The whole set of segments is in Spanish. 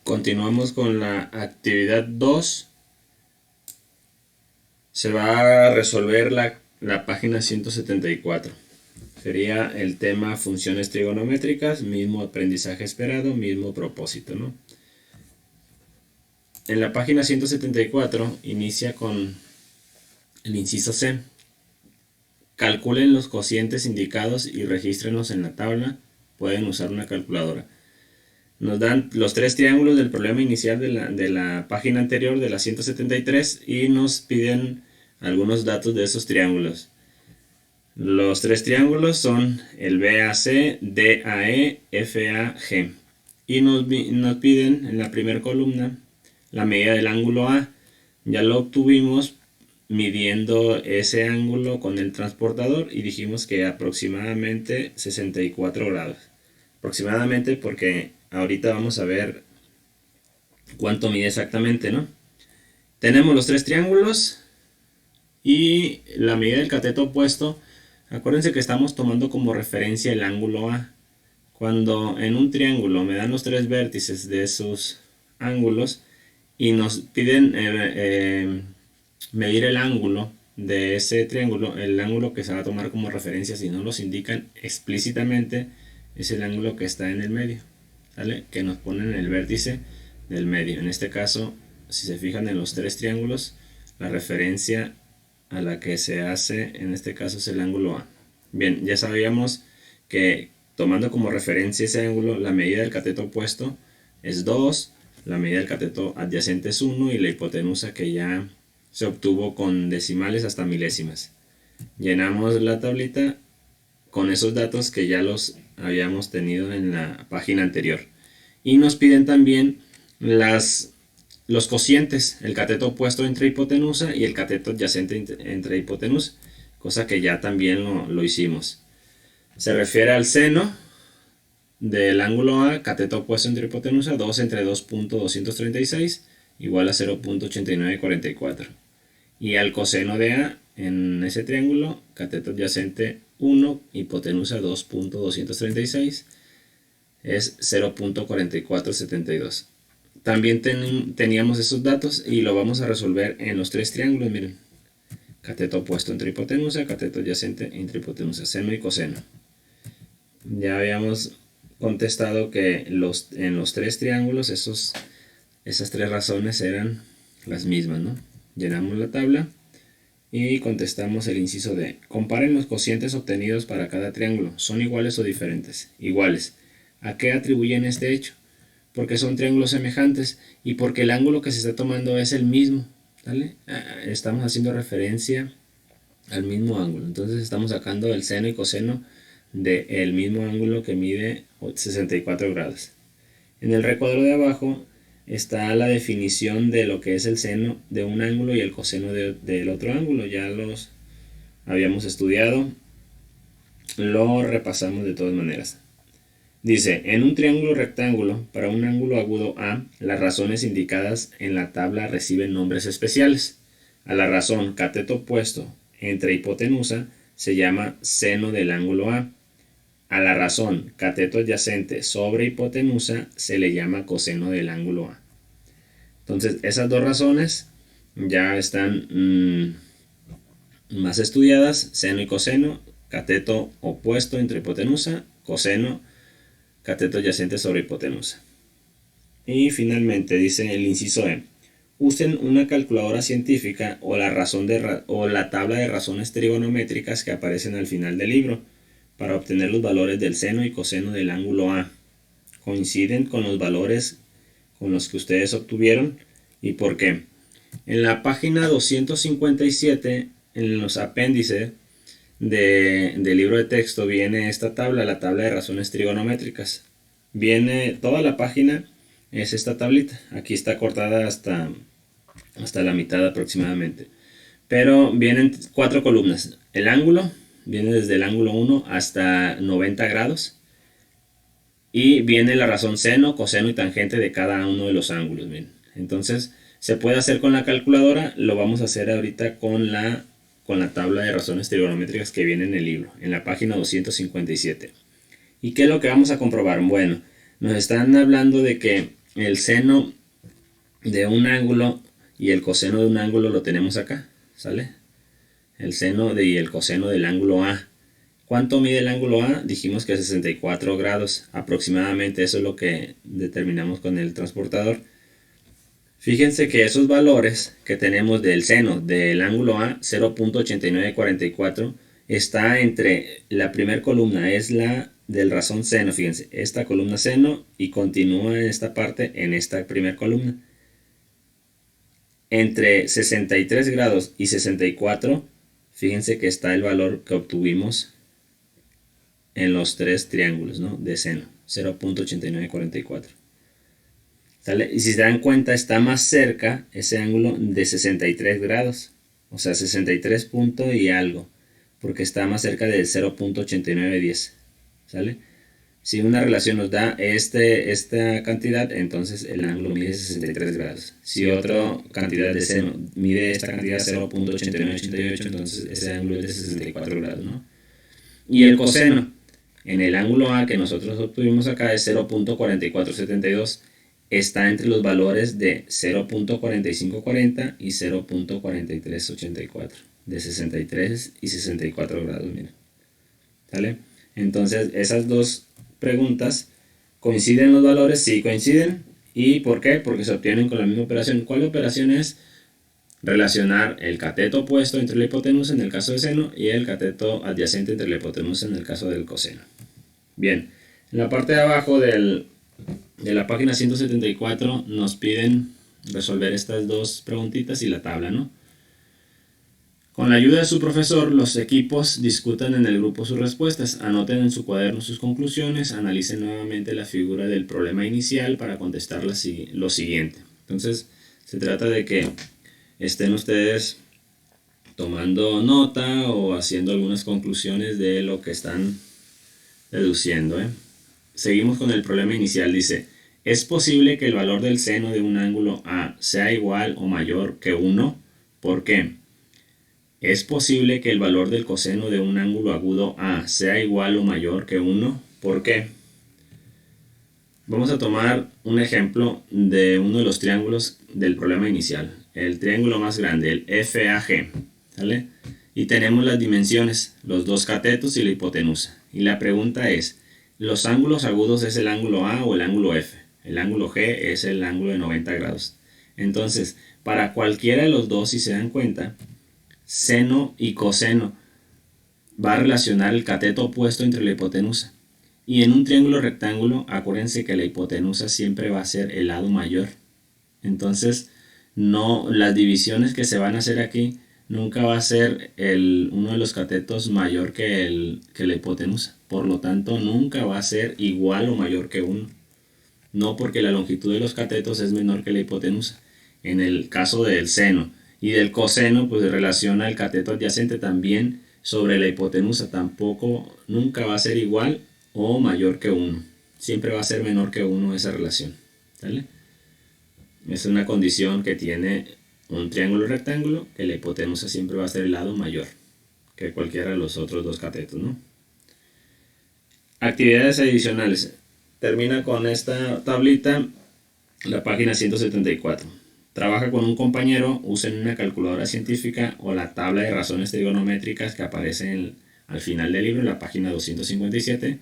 Continuamos con la actividad 2. Se va a resolver la página 174. Sería el tema funciones trigonométricas, mismo aprendizaje esperado, mismo propósito, ¿no? En la página 174 inicia con el inciso C. Calculen los cocientes indicados y regístrenlos en la tabla. Pueden usar una calculadora. Nos dan los tres triángulos del problema inicial de la página anterior, de la 173, y nos piden algunos datos de esos triángulos. Los tres triángulos son el BAC, DAE, FAG. Y nos piden en la primera columna la medida del ángulo A. Ya lo obtuvimos midiendo ese ángulo con el transportador y dijimos que aproximadamente 64 grados. Aproximadamente porque ahorita vamos a ver cuánto mide exactamente, ¿no? Tenemos los tres triángulos y la medida del cateto opuesto. Acuérdense que estamos tomando como referencia el ángulo A. Cuando en un triángulo me dan los tres vértices de esos ángulos y nos piden medir el ángulo de ese triángulo, el ángulo que se va a tomar como referencia, si no los indican explícitamente, es el ángulo que está en el medio, ¿vale? Que nos ponen el vértice del medio. En este caso, si se fijan en los tres triángulos, la referencia a la que se hace en este caso es el ángulo A. Bien, ya sabíamos que tomando como referencia ese ángulo, la medida del cateto opuesto es 2, la medida del cateto adyacente es 1 y la hipotenusa que ya se obtuvo con decimales hasta milésimas. Llenamos la tablita con esos datos que ya los habíamos tenido en la página anterior. Y nos piden también los cocientes, el cateto opuesto entre hipotenusa y el cateto adyacente entre hipotenusa, cosa que ya también lo hicimos. Se refiere al seno del ángulo A, cateto opuesto entre hipotenusa, 2 entre 2.236 igual a 0.8944. Y al coseno de A en ese triángulo, cateto adyacente 1, hipotenusa 2.236 es 0.4472. También teníamos esos datos y lo vamos a resolver en los tres triángulos. Miren, cateto opuesto entre hipotenusa, cateto adyacente entre hipotenusa, seno y coseno. Ya habíamos contestado que en los tres triángulos esas tres razones eran las mismas, ¿no? Llenamos la tabla y contestamos el inciso D. Comparen los cocientes obtenidos para cada triángulo. ¿Son iguales o diferentes? Iguales. ¿A qué atribuyen este hecho? Porque son triángulos semejantes y porque el ángulo que se está tomando es el mismo, ¿vale? Estamos haciendo referencia al mismo ángulo. Entonces estamos sacando el seno y coseno del mismo ángulo que mide 64 grados. En el recuadro de abajo está la definición de lo que es el seno de un ángulo y el coseno del otro ángulo. Ya los habíamos estudiado, lo repasamos de todas maneras. Dice, en un triángulo rectángulo, para un ángulo agudo A, las razones indicadas en la tabla reciben nombres especiales. A la razón cateto opuesto entre hipotenusa se llama seno del ángulo A. A la razón cateto adyacente sobre hipotenusa se le llama coseno del ángulo A. Entonces, esas dos razones ya están más estudiadas, seno y coseno, cateto opuesto entre hipotenusa, coseno, cateto adyacente sobre hipotenusa. Y finalmente dice el inciso E. Usen una calculadora científica o la tabla de razones trigonométricas que aparecen al final del libro para obtener los valores del seno y coseno del ángulo A. Coinciden con los valores con los que ustedes obtuvieron y por qué. En la página 257, en los apéndices del libro de texto, viene esta tabla, la tabla de razones trigonométricas. Viene toda la página, es esta tablita. Aquí está cortada hasta la mitad aproximadamente. Pero vienen 4 columnas. El ángulo viene desde el ángulo 1 hasta 90 grados. Y viene la razón seno, coseno y tangente de cada uno de los ángulos. Bien. Entonces, se puede hacer con la calculadora. Lo vamos a hacer ahorita con la tabla de razones trigonométricas que viene en el libro, en la página 257. ¿Y qué es lo que vamos a comprobar? Bueno, nos están hablando de que el seno de un ángulo y el coseno de un ángulo lo tenemos acá, ¿sale? El seno y el coseno del ángulo A. ¿Cuánto mide el ángulo A? Dijimos que 64 grados aproximadamente, eso es lo que determinamos con el transportador. Fíjense que esos valores que tenemos del seno del ángulo A, 0.8944, está entre la primera columna, es la del razón seno, fíjense, esta columna seno y continúa en esta parte en esta primera columna. Entre 63 grados y 64, fíjense que está el valor que obtuvimos en los tres triángulos, ¿no?, de seno, 0.8944. ¿Sale? Y si se dan cuenta, está más cerca ese ángulo de 63 grados, o sea, 63 punto y algo, porque está más cerca del 0.8910. ¿Sale? Si una relación nos da esta cantidad, entonces el ángulo mide 63 grados. Si otra cantidad de seno mide esta cantidad 0.8988, entonces ese ángulo es de 64 grados, ¿no? Y el coseno en el ángulo A que nosotros obtuvimos acá es 0.4472. Está entre los valores de 0.4540 y 0.4384, de 63 y 64 grados, miren. ¿Sale? Entonces, esas dos preguntas, ¿coinciden los valores? Sí, coinciden. ¿Y por qué? Porque se obtienen con la misma operación. ¿Cuál operación es? Relacionar el cateto opuesto entre la hipotenusa en el caso de seno y el cateto adyacente entre la hipotenusa en el caso del coseno. Bien, en la parte de abajo de la página 174 nos piden resolver estas dos preguntitas y la tabla, ¿no? Con la ayuda de su profesor, los equipos discutan en el grupo sus respuestas, anoten en su cuaderno sus conclusiones, analicen nuevamente la figura del problema inicial para contestar lo siguiente. Entonces, se trata de que estén ustedes tomando nota o haciendo algunas conclusiones de lo que están deduciendo, Seguimos con el problema inicial. Dice, ¿es posible que el valor del seno de un ángulo A sea igual o mayor que 1? ¿Por qué? ¿Es posible que el valor del coseno de un ángulo agudo A sea igual o mayor que 1? ¿Por qué? Vamos a tomar un ejemplo de uno de los triángulos del problema inicial. El triángulo más grande, el FAG. ¿Sale? Y tenemos las dimensiones, los dos catetos y la hipotenusa. Y la pregunta es, ¿los ángulos agudos es el ángulo A o el ángulo F? El ángulo G es el ángulo de 90 grados. Entonces, para cualquiera de los dos, si se dan cuenta, seno y coseno va a relacionar el cateto opuesto entre la hipotenusa. Y en un triángulo rectángulo, acuérdense que la hipotenusa siempre va a ser el lado mayor. Entonces, las divisiones que se van a hacer aquí nunca va a ser uno de los catetos mayor que la hipotenusa. Por lo tanto, nunca va a ser igual o mayor que 1. No porque la longitud de los catetos es menor que la hipotenusa. En el caso del seno y del coseno, pues relaciona el cateto adyacente también sobre la hipotenusa. Tampoco, nunca va a ser igual o mayor que 1. Siempre va a ser menor que 1 esa relación. ¿Vale? Es una condición que tiene un triángulo rectángulo, que la hipotenusa siempre va a ser el lado mayor que cualquiera de los otros dos catetos, ¿no? Actividades adicionales. Termina con esta tablita la página 174. Trabaja con un compañero, usen una calculadora científica o la tabla de razones trigonométricas que aparece al final del libro, en la página 257,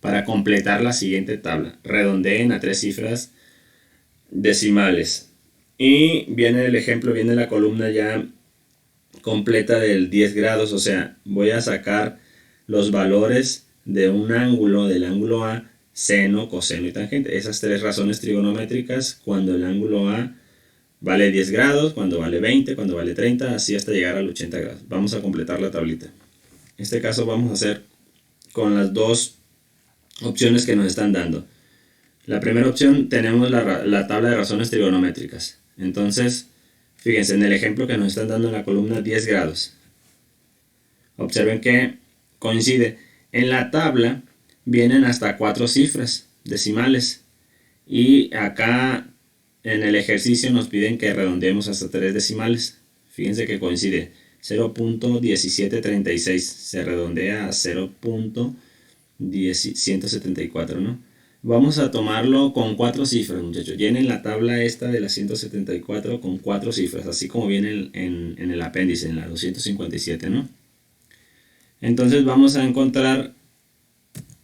para completar la siguiente tabla. Redondeen a 3 cifras decimales. Y viene el ejemplo, viene la columna ya completa del 10 grados, o sea, voy a sacar los valores de un ángulo, del ángulo A, seno, coseno y tangente. Esas 3 razones trigonométricas cuando el ángulo A vale 10 grados, cuando vale 20, cuando vale 30, así hasta llegar al 80 grados. Vamos a completar la tablita. En este caso vamos a hacer con las dos opciones que nos están dando. La primera opción tenemos la tabla de razones trigonométricas. Entonces, fíjense en el ejemplo que nos están dando en la columna 10 grados. Observen que coincide. En la tabla vienen hasta 4 cifras decimales. Y acá en el ejercicio nos piden que redondeemos hasta 3 decimales. Fíjense que coincide. 0.1736 se redondea a 0.174, ¿no? Vamos a tomarlo con 4 cifras, muchachos. Llenen la tabla esta de la 174 con 4 cifras, así como viene en el apéndice, en la 257, ¿no? Entonces vamos a encontrar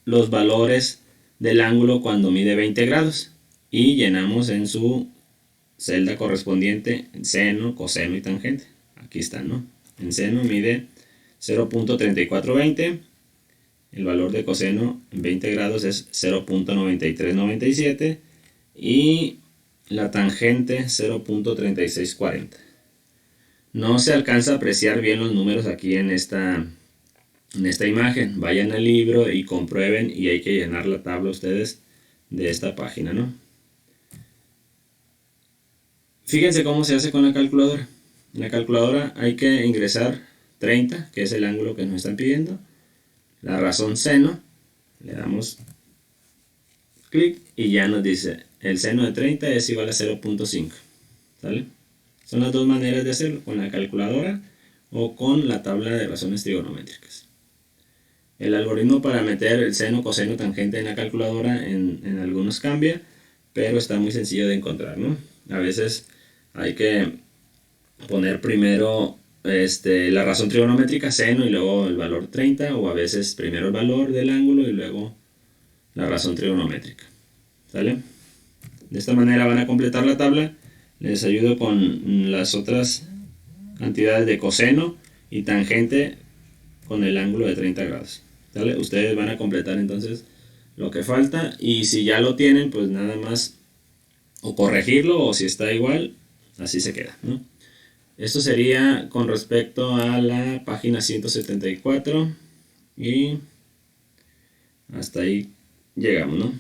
los valores del ángulo cuando mide 20 grados y llenamos en su celda correspondiente seno, coseno y tangente. Aquí están, ¿no? En seno mide 0.3420. El valor de coseno en 20 grados es 0.9397 y la tangente 0.3640. No se alcanza a apreciar bien los números aquí en esta imagen. Vayan al libro y comprueben, y hay que llenar la tabla ustedes de esta página, ¿no? Fíjense cómo se hace con la calculadora. En la calculadora hay que ingresar 30, que es el ángulo que nos están pidiendo, la razón seno, le damos clic y ya nos dice el seno de 30 es igual a 0.5. ¿Sale? Son las dos maneras de hacerlo, con la calculadora o con la tabla de razones trigonométricas. El algoritmo para meter el seno, coseno, tangente en la calculadora en algunos cambia, pero está muy sencillo de encontrar, ¿no? A veces hay que poner primero la razón trigonométrica, seno, y luego el valor 30, o a veces primero el valor del ángulo y luego la razón trigonométrica. ¿Sale? De esta manera van a completar la tabla. Les ayudo con las otras cantidades de coseno y tangente con el ángulo de 30 grados. ¿Sale? Ustedes van a completar entonces lo que falta, y si ya lo tienen, pues nada más o corregirlo, o si está igual, así se queda, ¿no? Esto sería con respecto a la página 174 y hasta ahí llegamos, ¿no?